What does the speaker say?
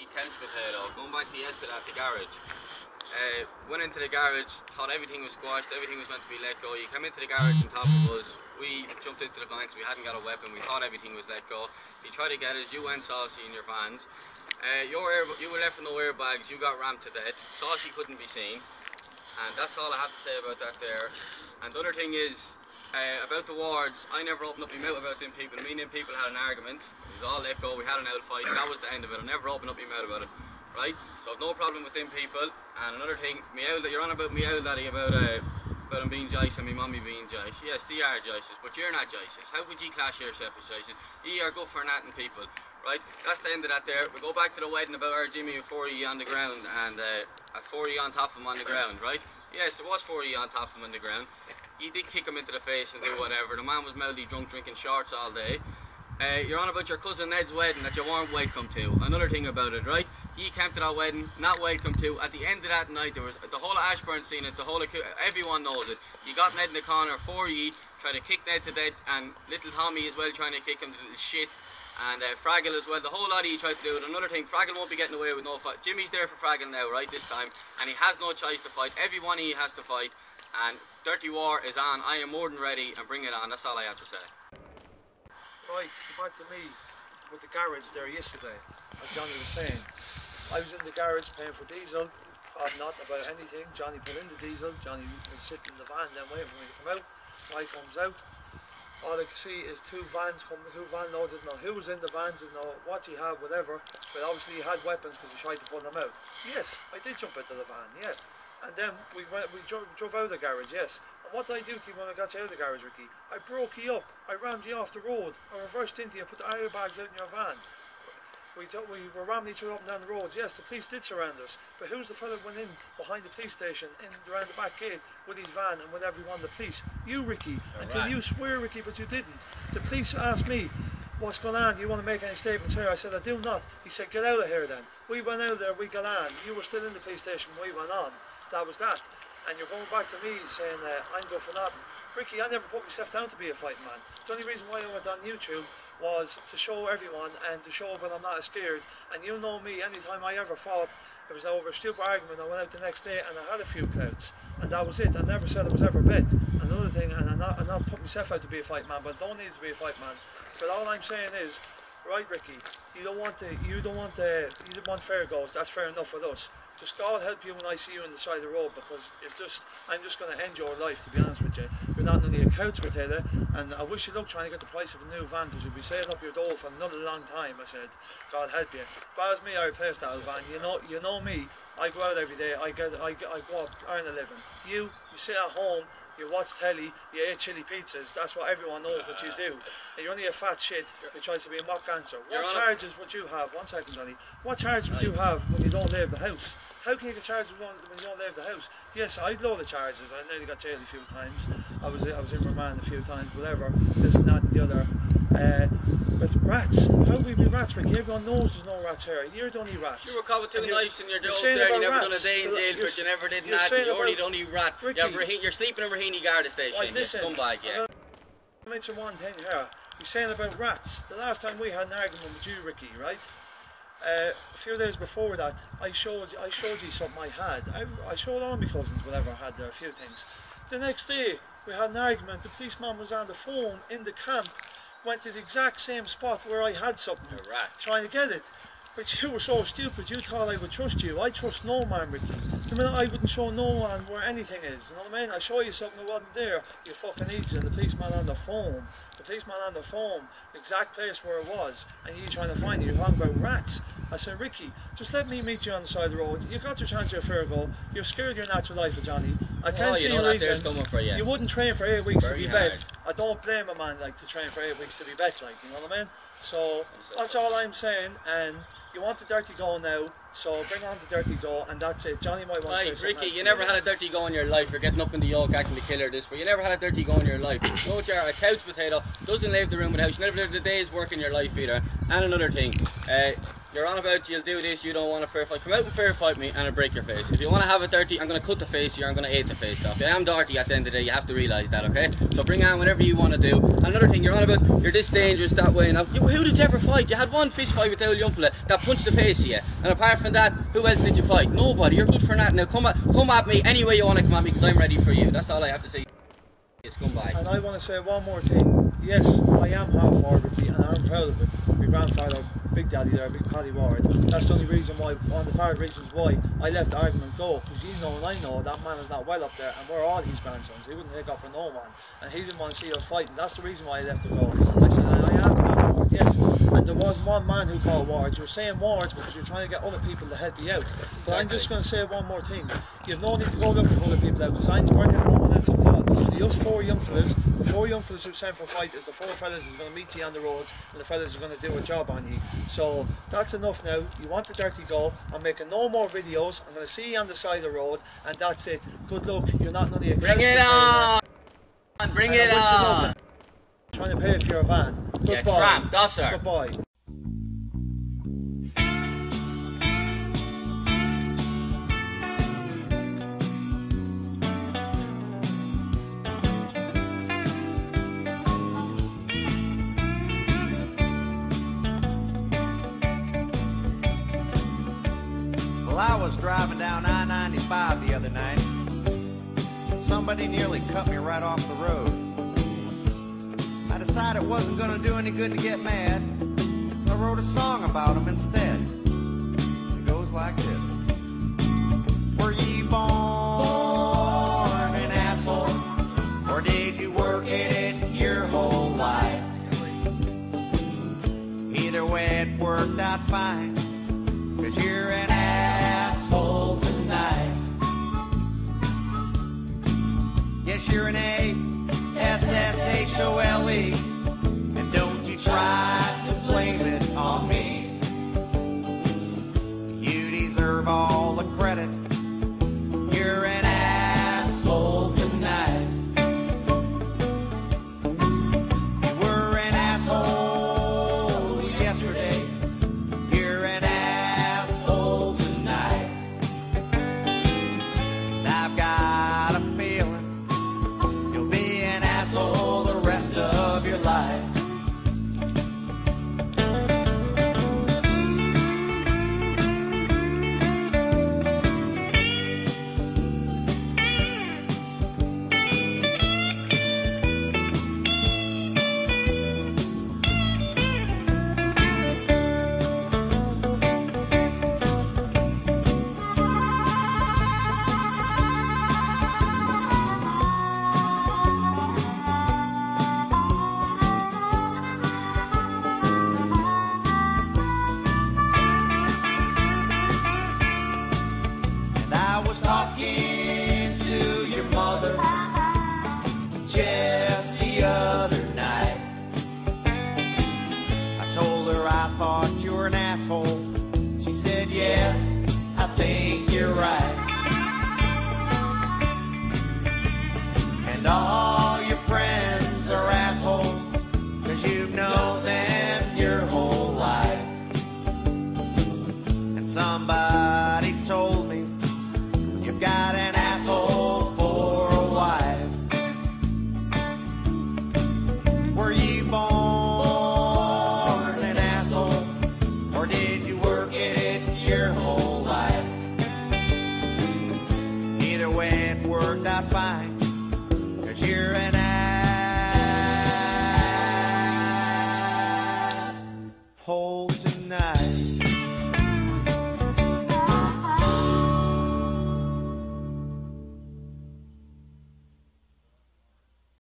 Ricky Tench with Halo. Going back to yesterday at the garage. Went into the garage, thought everything was squashed, everything was meant to be let go. You came into the garage on top of us, we jumped into the van because we hadn't got a weapon, we thought everything was let go. You tried to get us, you went saucy in your vans. You were left with no airbags, you got rammed to death. Saucy couldn't be seen. And that's all I have to say about that there. And the other thing is, about the wards, I never opened up my mouth about them people. Me and them people had an argument, it was all let go, we had an out fight, that was the end of it. I never opened up my mouth about it. Right, so I've no problem with them people. And another thing, you're on about Meow Daddy about them being Joyce and my mummy being Joyce. Yes, they are Joyces, but you're not Joyces. How could you class yourself as Joyces? You are good for natting people, right? That's the end of that there. We go back to the wedding about our Jimmy with 4E on the ground and a 4E on top of him on the ground, right? Yes, there was 4E on top of him on the ground. You did kick him into the face and do whatever. The man was mildly drunk, drinking shorts all day. You're on about your cousin Ned's wedding that you weren't welcome to. Another thing about it, right? He came to that wedding, not welcome to. At the end of that night, there was the whole of Ashburn seen it, everyone knows it. You got Ned in the corner, 4E, trying to kick Ned to death, and little Tommy as well trying to kick him to the shit. And Fraggle as well, the whole lot of you tried to do it. Another thing, Fraggle won't be getting away with no fight. Jimmy's there for Fraggle now, right, this time. And he has no choice to fight. Every one of you has to fight. And Dirty War is on. I am more than ready, and bring it on. That's all I have to say. Right, go back to me with the garage there yesterday, as Johnny was saying. I was in the garage paying for diesel, not about anything. Johnny put in the diesel, Johnny was sitting in the van then waiting for me to come out. I comes out, all I can see is two van loads, didn't know who was in the vans, didn't know what you had, whatever, but obviously you had weapons because you tried to pull them out. Yes, I did jump into the van, yeah. And then we drove out of the garage, yes. And what did I do to you when I got you out of the garage, Ricky? I broke you up, I rammed you off the road, I reversed into you, put the airbags out in your van. We were ramming each other up and down the road. Yes, the police did surround us, but who's the fellow that went in behind the police station, around the back gate with his van and with everyone? The police. You, Ricky. And can you swear, Ricky, but you didn't? The police asked me, what's going on? Do you want to make any statements here? I said, I do not. He said, get out of here then. We went out there, we got on. You were still in the police station when we went on. That was that. And you're going back to me saying, I'm good for nothing. Ricky, I never put myself down to be a fighting man. The only reason why I went on YouTube was to show everyone and to show that I'm not as scared. And you know me, anytime I ever fought, it was over a stupid argument. I went out the next day and I had a few clouds, and that was it. I never said I was ever bet. Another thing, and I'm not putting myself out to be a fight man, but I don't need to be a fight man. But all I'm saying is, right, Ricky, you don't want fair goals. That's fair enough with us. Just God help you when I see you on the side of the road, because I'm just going to end your life, to be honest with you. You're not only a couch with Heather, and I wish you luck trying to get the price of a new van, because you'll be setting up your door for another long time. I said, God help you. But as me, I replace that old van. You know me. I go out every day. I go up, earn a living. You sit at home. You watch telly, you eat chili pizzas, that's what everyone knows what you do. And you're only a fat shit who tries to be a mock dancer. What charges would you have, 1 second Johnny, what charges would you have when you don't leave the house? How can you get charged when you don't leave the house? Yes, I'd load the charges, I nearly got jailed a few times, I was in remand a few times, whatever, this and that and the other. But rats, how would we be rats, Ricky? Everyone knows there's no rats here. You're the only rat. You were caught with two knives in your door there, you never done a day in jail for it, you never did that, you're the only rat. Ricky, you're sleeping in Raheny Garda Station, right, listen, you scumbag, yeah. I mentioned one thing here. You're saying about rats. The last time we had an argument with you, Ricky, right? A few days before that, I showed you something I had. I showed all my cousins whatever I had there, a few things. The next day, we had an argument. The policeman was on the phone in the camp, went to the exact same spot where I had something, trying to get it. But you were so stupid, you thought I would trust you. I trust no man, Ricky. The minute I wouldn't show no one where anything is, you know what I mean? I show you something that wasn't there, you fucking eat it. And the policeman on the phone, the exact place where it was, and you trying to find it, you're talking about rats. I said, Ricky, just let me meet you on the side of the road. You got your chance of a fair goal. You're scared of your natural life, Johnny. I can't see a reason. You wouldn't train for 8 weeks to be bet. I don't blame a man like to train for 8 weeks to be bet, like, you know what I mean? So that's all I'm saying. And you want the dirty goal now, So bring on the dirty go, and that's it. Johnny might want to say something Ricky, else you never had a dirty go in your life. You're getting up in the yoke acting the killer this way. You never had a dirty go in your life. You know what you are? A couch potato, doesn't leave the room with the house. You never did a day's work in your life either. And another thing, you're on about you'll do this, you don't want a fair fight. Come out and fair fight me and I'll break your face. If you want to have it dirty, I'm going to cut the face here, I'm going to eat the face off. I am dirty at the end of the day, you have to realise that, okay? So bring on whatever you want to do. And another thing, you're on about you're this dangerous that way. Now, who did you ever fight? You had one fist fight with the old young fella that punched the face of you. And apart from that, who else did you fight? Nobody. You're good for that. Now come at me any way you want to come at me, because I'm ready for you. That's all I have to say. Scumbag. And I want to say one more thing. Yes, I am half Ward, Ricky, and I'm proud of it. My grandfather, Big Daddy there, Big Paddy Ward. That's the only reason why, one of the part of reasons why I left the argument go. Because you know and I know that man is not well up there, and we're all his grandsons. He wouldn't take up for no man, and he didn't want to see us fighting. That's the reason why I left it go. I said I am half Ward, yes. And there was one man who called wards. You're saying wards because you're trying to get other people to help you out. But I'm just going to say one more thing. You've no need to go looking for other people out, because I'm working at the moment at some God. Those 4 young fellas, the 4 young fellas who sent for fight is the 4 fellas who's going to meet you on the roads, and the fellas are going to do a job on you. So that's enough now. You want the dirty go. I'm making no more videos. I'm going to see you on the side of the road, and that's it. Good luck. You're not none of your Bring it on! Bring it on! Trying to pay for your van. Goodbye. Yeah, tramp, that's her. Goodbye. Well, I was driving down I-95 the other night. Somebody nearly cut me right off the road. I decided it wasn't going to do any good to get mad, so I wrote a song about him instead. It goes like this. Were you born an asshole, or did you work at it your whole life? Either way, it worked out fine, 'cause you're an asshole tonight. Yes, you're an A-S-S-H-O-L-E, and don't you try to blame it on me. You deserve all the credit. You're an asshole tonight. You were an asshole yesterday. You're an asshole tonight. And I've got a feeling you'll be an asshole the rest of your life. I was talking to your mother just the other night. I told her I thought you were an asshole. She said, yes, I think you're right. And all your friends are assholes, 'cause you've known them your whole life. And somebody told me you've got an